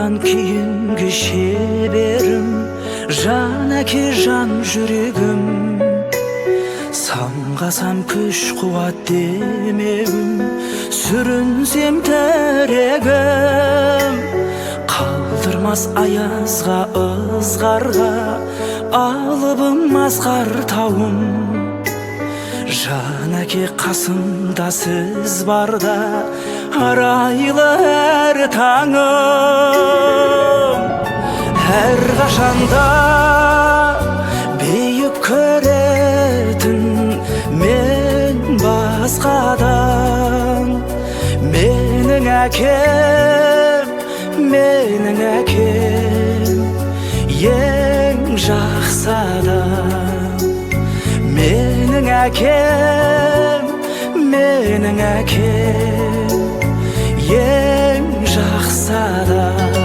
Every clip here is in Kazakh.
Andan keyingi şeberim, Жан әке жан жүрегім. Самғасам күш қуат демегім, сүрінсем тәрегім. Қалдырмас аязға, ызғарға, алыбым асқар тауым. Жан әке қасымда сіз барда, арайлы әр таңым. Әр қашанда бейіп көретін мен басқадан. Менің әкем, ең жақсы адам. Менің әкем, ең жақсы адам.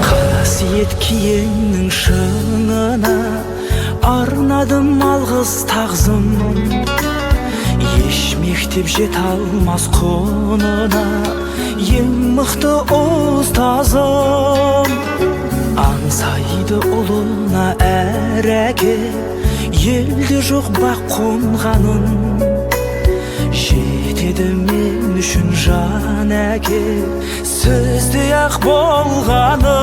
Қасиет киеңнің шыңына арнадым алғыс тағзым. Еш мектеп жете алмас құнына ең мықты ұстазым. Аңсайды ұлына әр әке, елде жоқ бақ қонғанын. Жетеді мен үшін жан әке, сізде ақ болғаны.